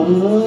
तुला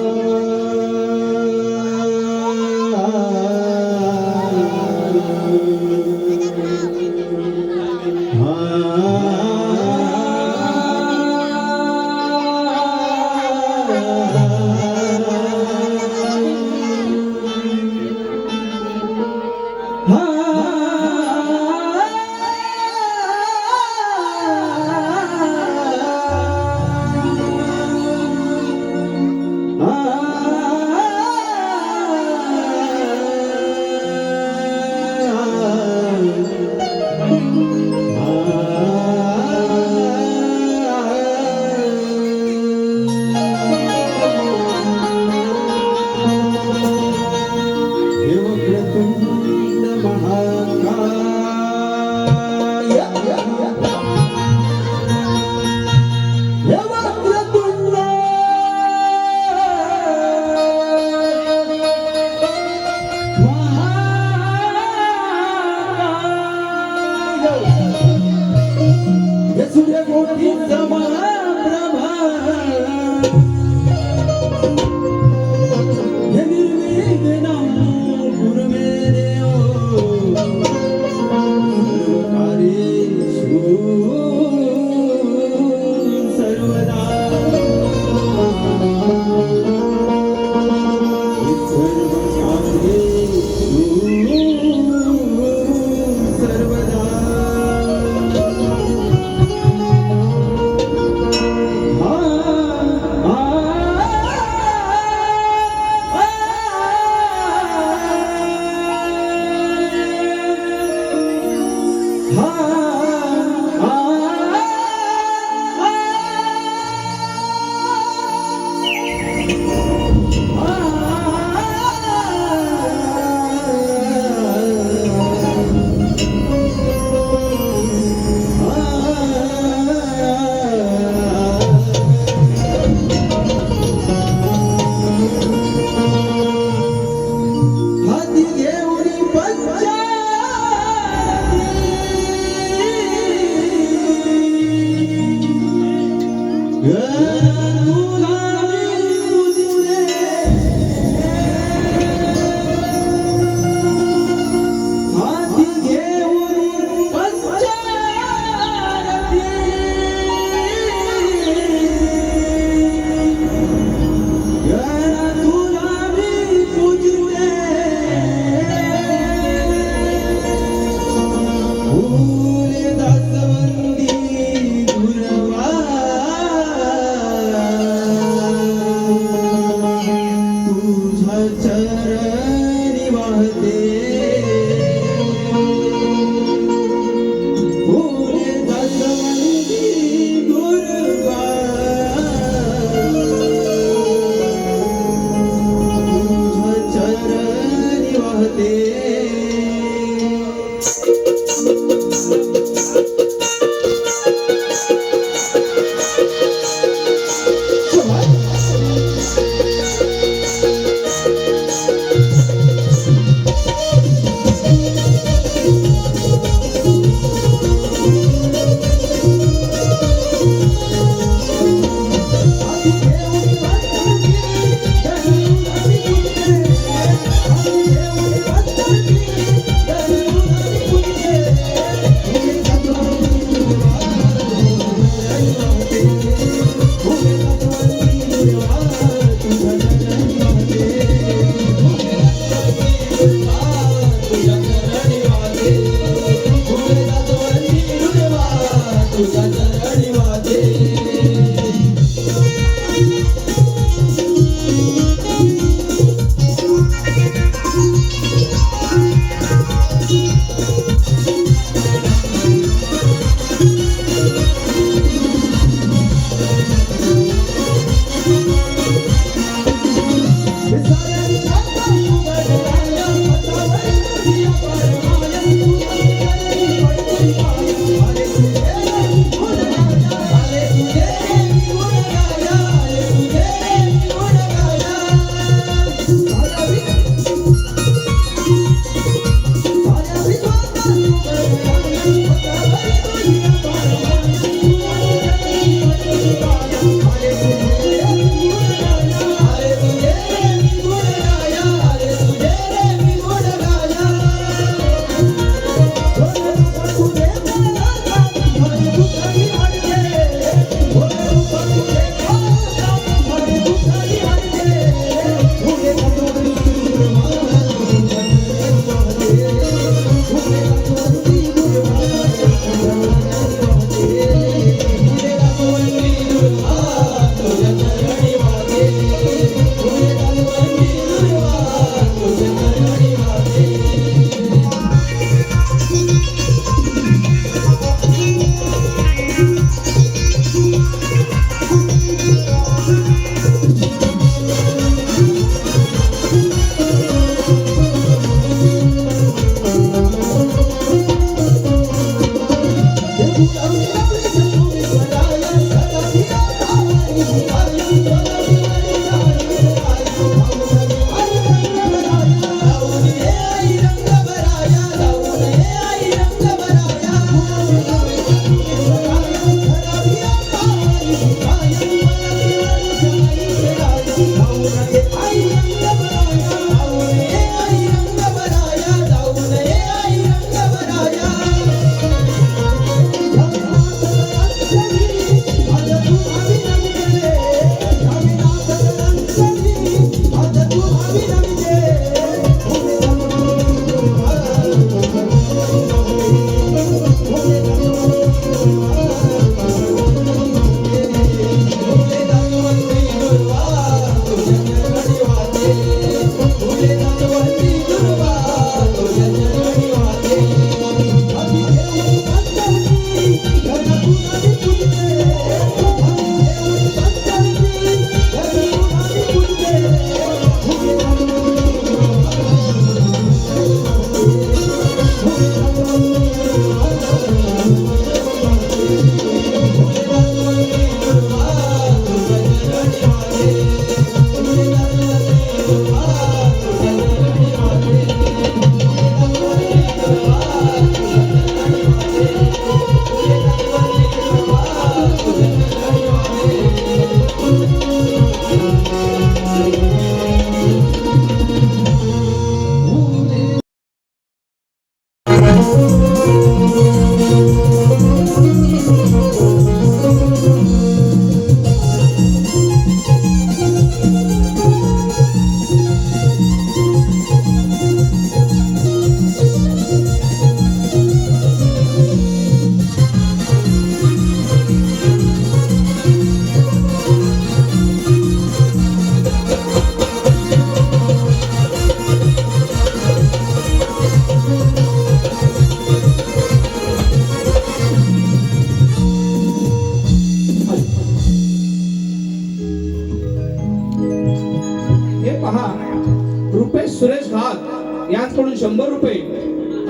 सुरेश घात यांच्याकडून 100 रुपये,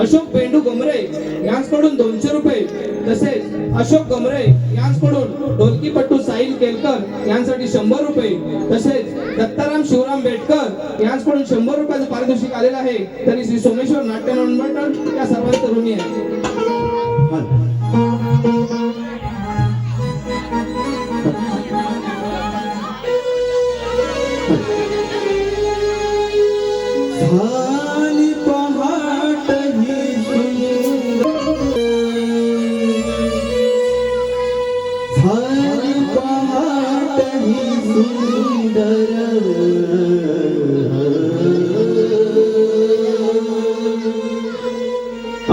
अशोक पेंडू गमरे यांच्याकडून 200 रुपये, तसेच अशोक गमरे यांच्याकडून ढोलकीपट्टू साहिल केलकर यांसाठी 100 रुपये, तसेच दत्ताराम शिवराम बेटकर यांच्याकडून 100 रुपयाचं पारितोषिक आलेलं आहे. तरी श्री सोमेश्वर नाट्य मंडळ या सर्वांचं ऋणी आहे. झाली पहाट ही झाली पहाट ही सुंदर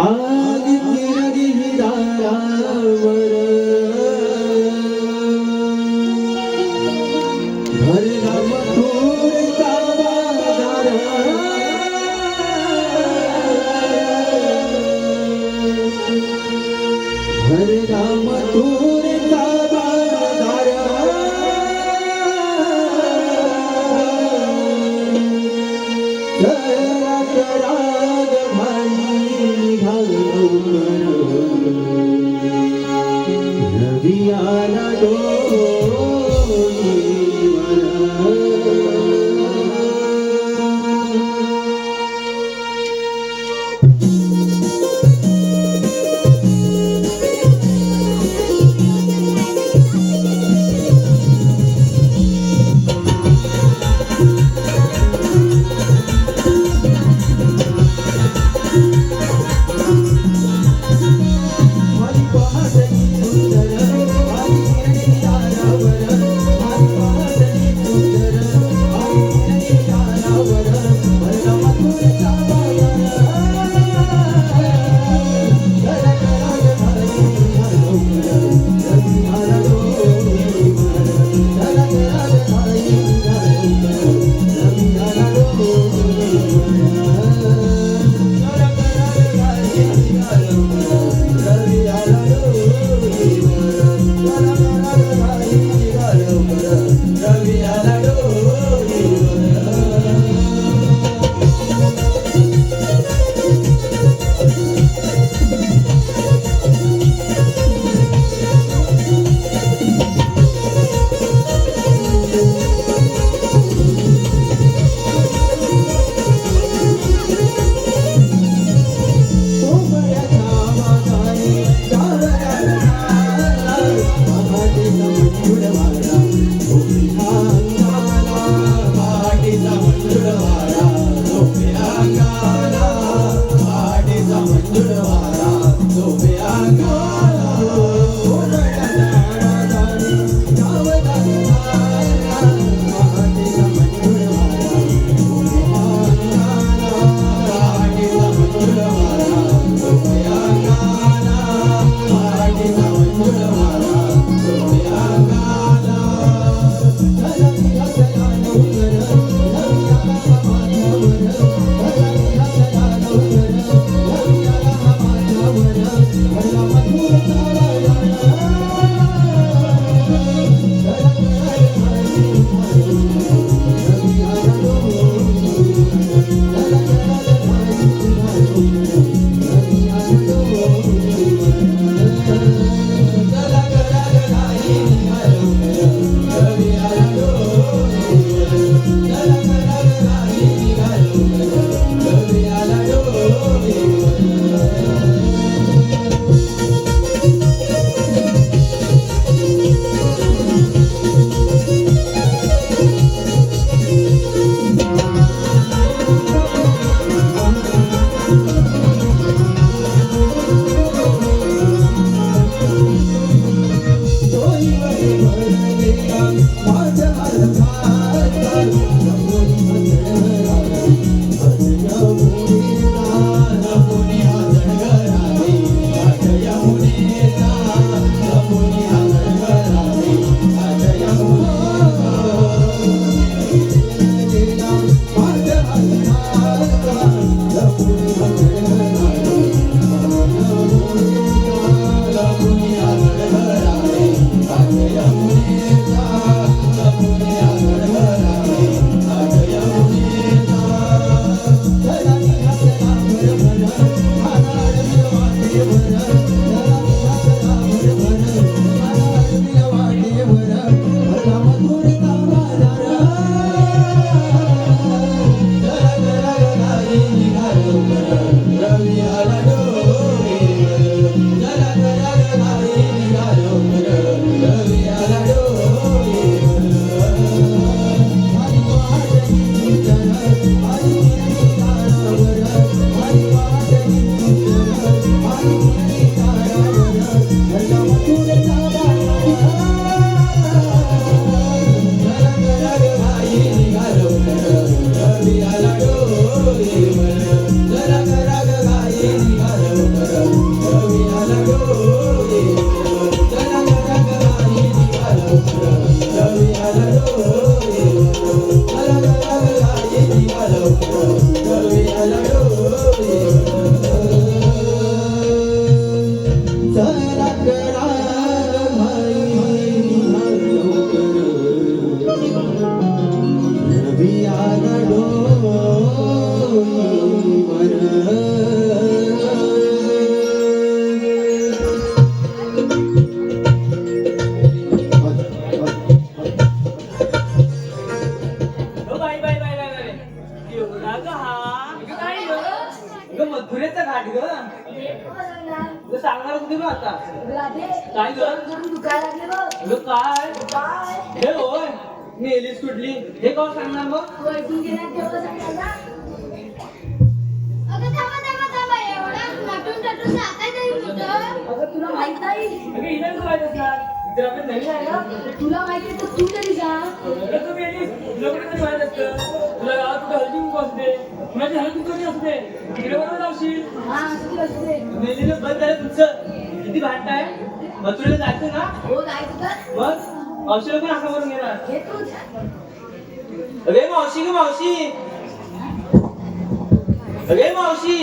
आली तिरगी दारावर भरला मथुर कावादार भरला मथुर कावादार जरात राग भाई घालून रवी आला मथुरेचा घाट ग तू सांगणार कुठे बघ आता काय ग अगं काय हे होय मी एलिस कुठली हे कोण सांगणार मग अगं तुला माहित नाही अगं हिला कसं माहित असणार इतर आपण नवीन आहे ना तुला माहिती आहे तर तू तरी जा अगं तू एलिस तुला कुठे कसं माहित असतं तुला गावात कुठे हळदी कुंकू असते कुणाची हळदी कुंकू असते तिकडे बरोबर जाशील हा असं असते मेलीनं बंद झालं तुमचं किती भांडण आहे मथुरेला जायचं ना हो जायचं तर मग मावशीला पण असं करून घेणार हे तूच अरे मावशी ग मावशी अरे मावशी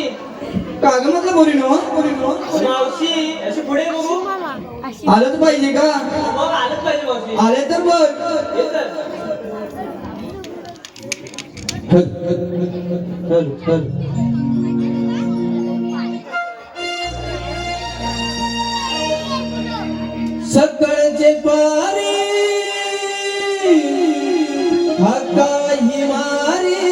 कागमातलं बोरीनो मावशी अशी पुढे बघू आलंच पाहिजे का मग आलंच पाहिजे मावशी आले तर बघ ये तर सकळचे पारी हक्काही मारी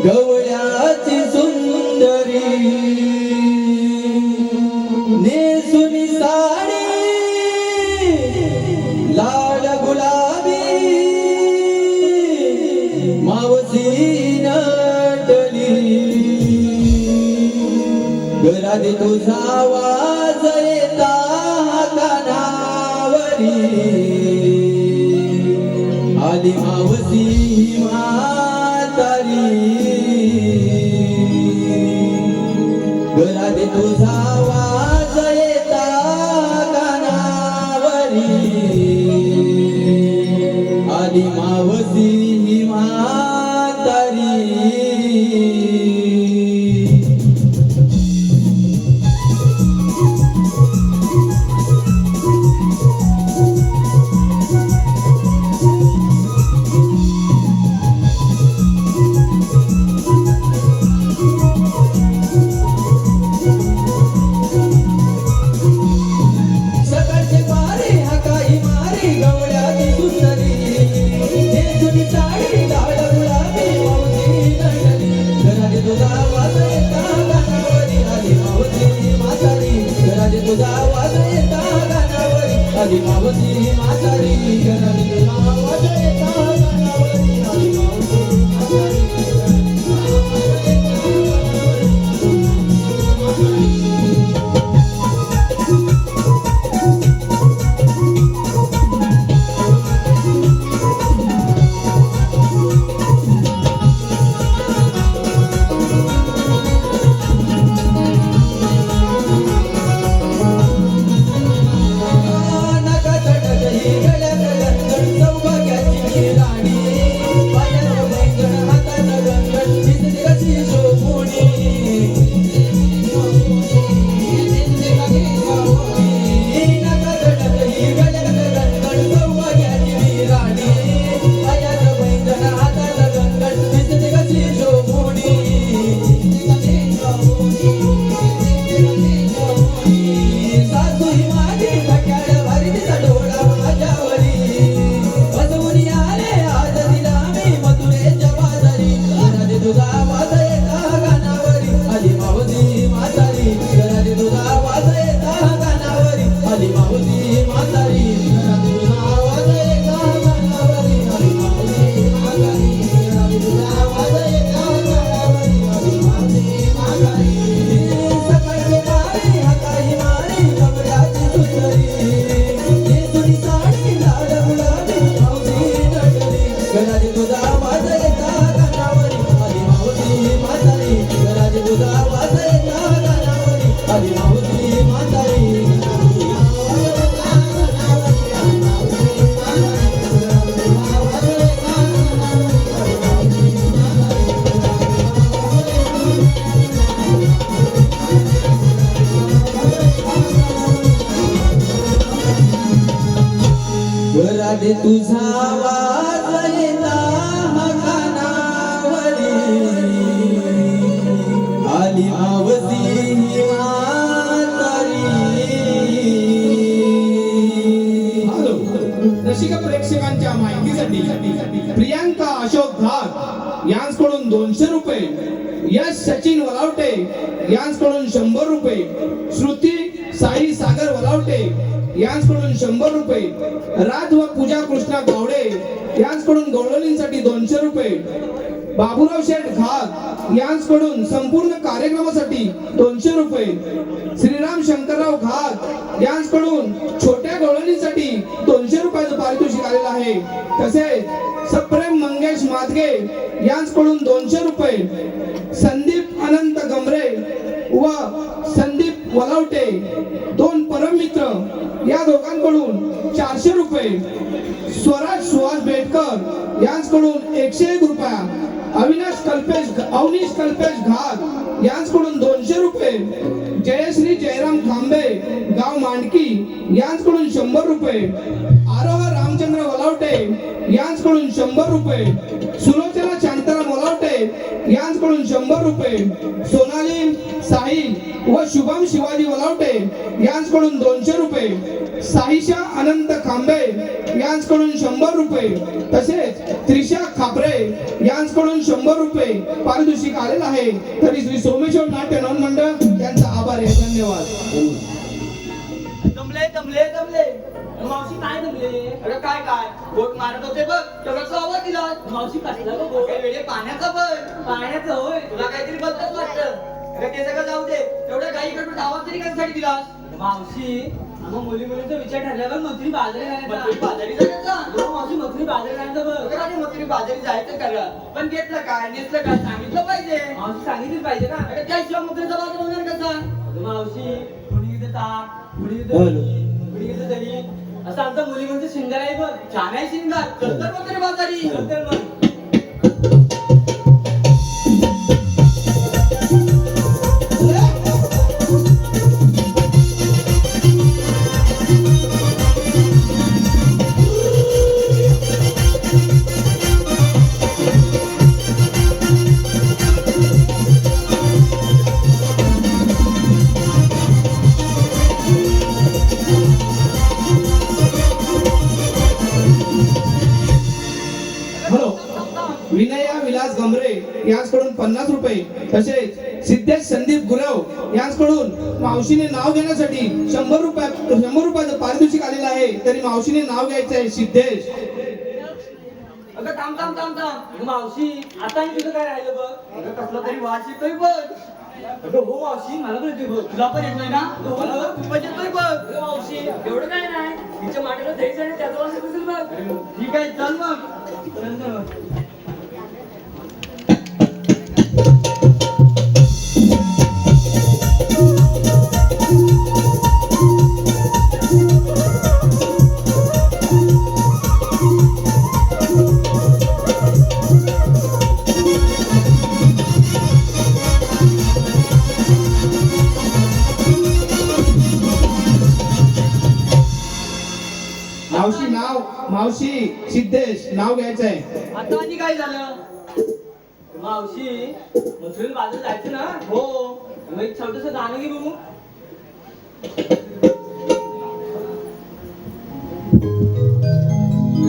गवळ्याची सुंदरी नेसुनी साडी लाल गुलाबी मावसी नटली घरात तुझा आवाज येता कानावरी आली मावसी म्हातारी घरात तुझा आवाज येता कानावरी आली मावसी म्हातारी सकाळचे पारे हकाई मारी गवळ्याची सुंदरी नेसुनी साडी लाल गुलाबी मावशी नटली घरात तुझा आवाज येता कानावरी आली मावशी म्हातारी घरात तुझा आवाज येता कानावरी आली मावशी म्हातारी घरात तुझा आवाज येता कानावरी आली मावशी म्हातारी नका चढतही गळ्यात गंगण सौभाग्याची राणी पायात बैंगण हातात गंगण दिसते कशी शोभुणी नका चढतही गळ्यात गंगण सौभाग्याची राणी पायात बैंगण हातात गंगण दिसते कशी शोभुणी सासू ही माझी खट्याळ भारी तिचा डोळा माझ्यावरी बसवून आले आज दिला मी मथुरेच्या बाजारी घरात तुझा आवाज येता गानावरी आली मावशी म्हातारी घरात तुझा आवाज येता गानावरी आली मावशी म्हातारी घरात तुझा आवाज येता गानावरी आली मावशी म्हातारी घरात तुझा आवाज येता गानावरी आली मावशी म्हातारी सकाळचे पारी हाताही मारी गवळ्याची सुंदरी नेसुनी साडी लाल गुलाबी मावशी नटली घरात तुझा आवाज येता कानावरी आली मावशी म्हातारी घरात तुझा आवाज येता कानावरी आली मावशी म्हातारी घरात तुझा आवाज येता कानावरी आली मावशी म्हातारी हॅलो रसिक प्रेक्षकांच्या माहिती पार्टीसाठी प्रियांका अशोक घाग यांच्याकडून 200 रुपये, यश सचिन वलावटे यांच्याकडून 100 रुपये, श्रुती साई सागर वलावटे यांच्याकडून 100 रुपये, राज व पूजा कृष्णा गावडे यांच्याकडून गवळणींसाठी 200 रुपये, बाबूराव शेठ घाग यांच्याकडून संपूर्ण कार्यक्रमासाठी 200 रुपये, श्रीराम शंकरराव घाग यांच्याकडून छोट्या गवळणीसाठी 200 रुपयाचं पारितोषिक आलेलं आहे. तसेच सप्रेम मंगेश मादगे यांच्याकडून 200 रुपये, संदीप अनंत गमरे व संदीप वलावटे 2 परममित्र या दोघांकडून 400 रुपये, स्वराज सुहास बेटकर यांच्याकडून 101 रुपया, अविनाश कल्पेश घाग यांच्याकडून 200 रुपये, जयश्री जयराम खांबे गाव मांडकी यांच्याकडून 100 रुपये, आरोह रामचंद्र वलावटे यांच्याकडून 100 रुपये, सुलोचना शांताराम वलावटे यांच्याकडून 100 रुपये, सोनाली साहिल व शुभम शिवाजी वलावटे यांच्याकडून 200 रुपये, साहिशा अनंत खांबे यांच्याकडून 100 रुपये, तसेच त्रिशा खापरे यांच्याकडून 100 रुपये पारितोषिक आलेलं आहे. तरी श्री सोमेश्वर नाट्य नवन मंडळ यांचा आभार आहे. धन्यवाद. दमले मावशी काय दमले? अरे काय बोट मारत होते बघ, तेवढा आवाज दिला. मावशी कसला गं बोट? वेळे पाण्याचा बघ. पाण्याचं होय, तुला काहीतरी बदलत वाटतं. अरे ते सगळं जाऊ दे, तेवढ्या काही कडून आवाज तरी कशासाठी दिलास? मावशी मग मुलीचा विचार ठरल्यावर मंत्री बाजारी जाण्याचा. मावशी मंत्री बाजारी जाण्याचं बघ. अरे मंत्री बाजारी जायचं करा, पण घेतलं काय नेसलं काय सांगितलं पाहिजे. मावशी सांगितलं पाहिजे ना. अरे त्याशिवाय मंत्रीचा बाजार होणार कसा? मावशी कुणी घेते ताक, कुणी घेते कुणी घेते दही, असं आमचा मुली म्हणजे शिंगार आहे बघ. छान आहे शिंगार. तर मंत्री बाजारी मग विनया विलास गमरे यांच्याकडून 50 रुपये, तसेच सिद्धेश संदीप गुरव यांच्याकडून मावशीने नाव घेण्यासाठी 100 रुपयाचं पारितोषिक आलेलं आहे. तरी मावशीने नाव घ्यायचं आहे सिद्धेश. अगं थांब मावशी, आता तुझं काय राहिलं बघ. अगं कसला तरी वास येतोय बघ. अगं हो मावशी, मला पण येतोय बघ. तुला पण येतोय ना? तू पण येतोय बघ. मावशी एवढं काय नाही, तिच्या माटेला द्यायचं आणि त्याचा वास येत असेल बघ. ठीक आहे, चल मग. मावशी सिद्धेश नाव घ्यायचं आहे. आता आणि काय झालं? मावशी मथुरेला बाजार जायचं ना? हो, मग एक छोटस गाणं घे बघू.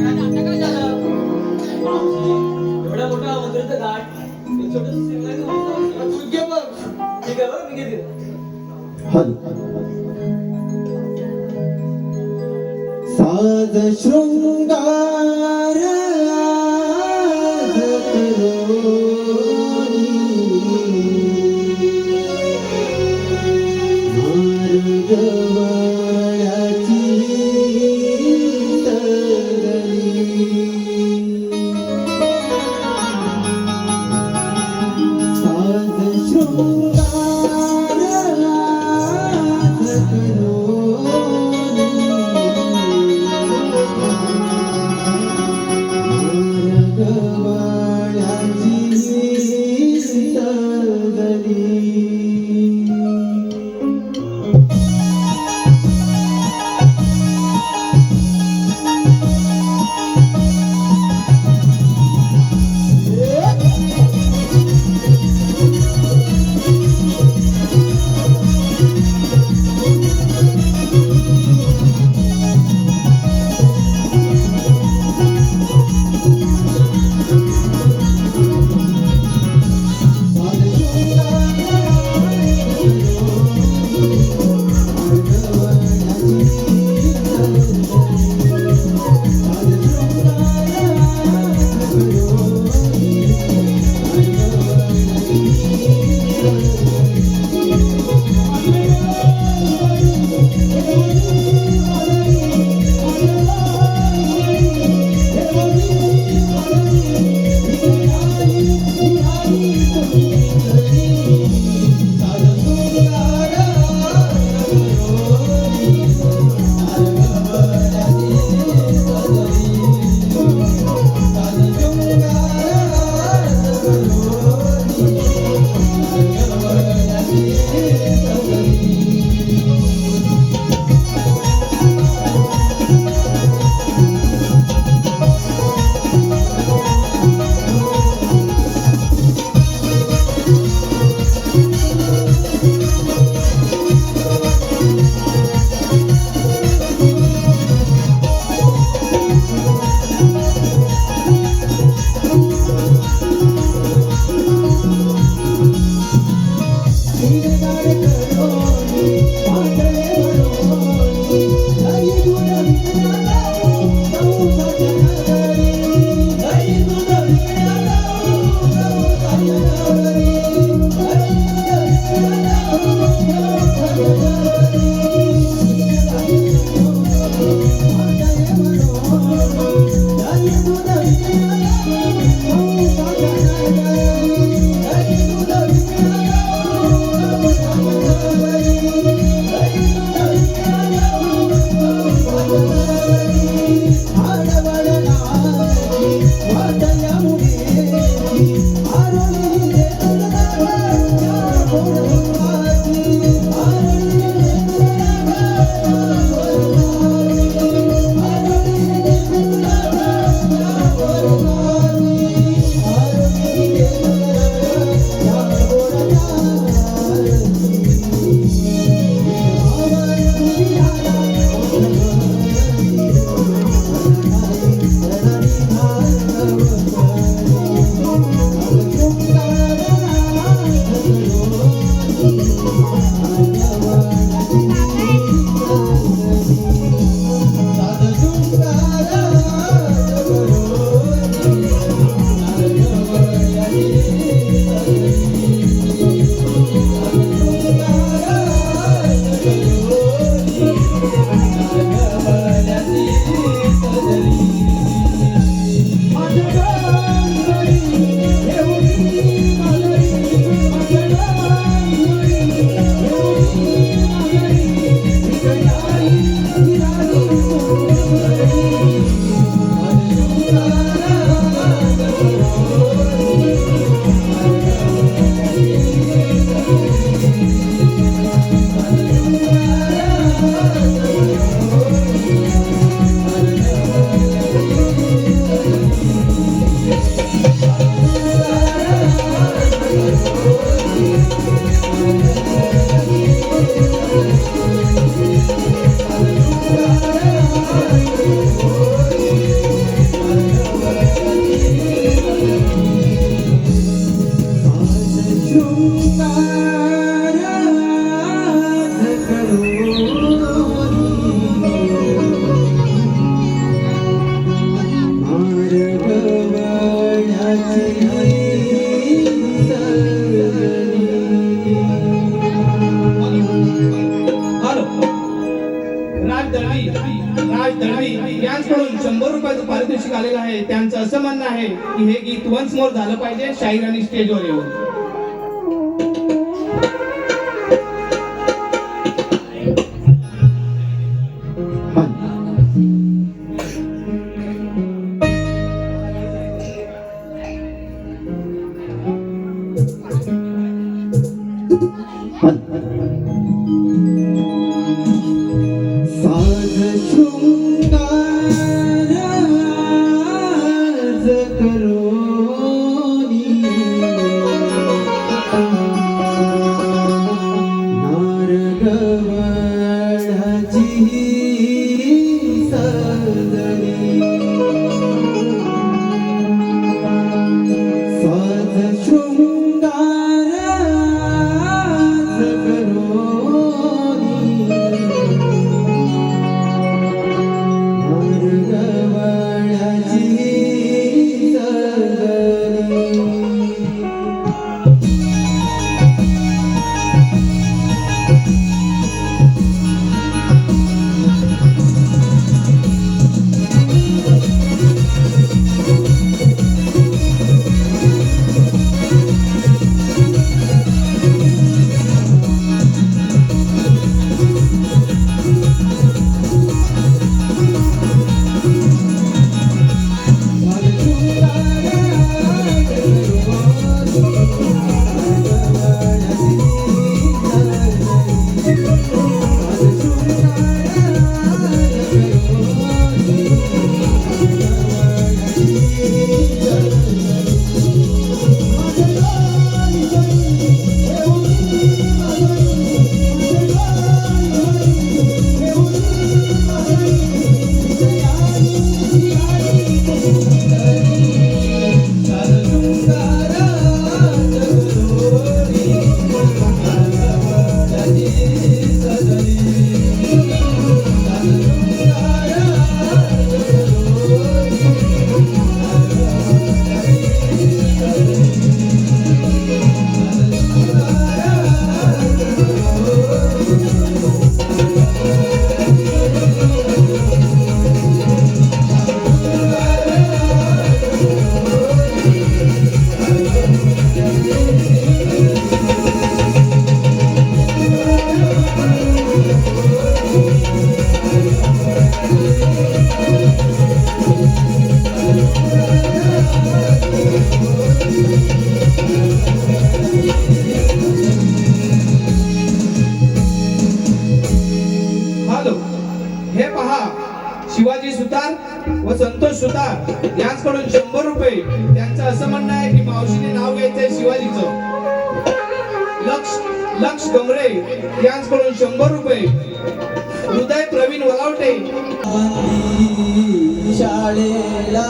आता काय झालं? मावशी एवढा मोठा मथुरेचं घाट, एक छोटस सिंगल तू घे बघ. ठीक आहे बघ, मी घेते. साज शृंगार आज करोनी, मार्गवळ्याची तरली, साज शृंगार आज करोनी, यांचं असं म्हणणं आहे की हे गीत वन्स मोर झालं पाहिजे शाहीर आणि स्टेजवर येऊन. साज शृंगार आज करोनी नारगवळाची सजनी साज शृंगार आज करोनी नारगवळाची सजनी हॅलो, हे पहा शिवाजी सुतार व संतोष सुतार यांच्याकडून 100 रुपये. त्यांचं असं म्हणणं आहे की मावशीने नाव घ्यायचंय शिवाजीचं. लक्ष गमरे यांच्याकडून 100 रुपये. हृदय प्रवीण वलावटे शाळेला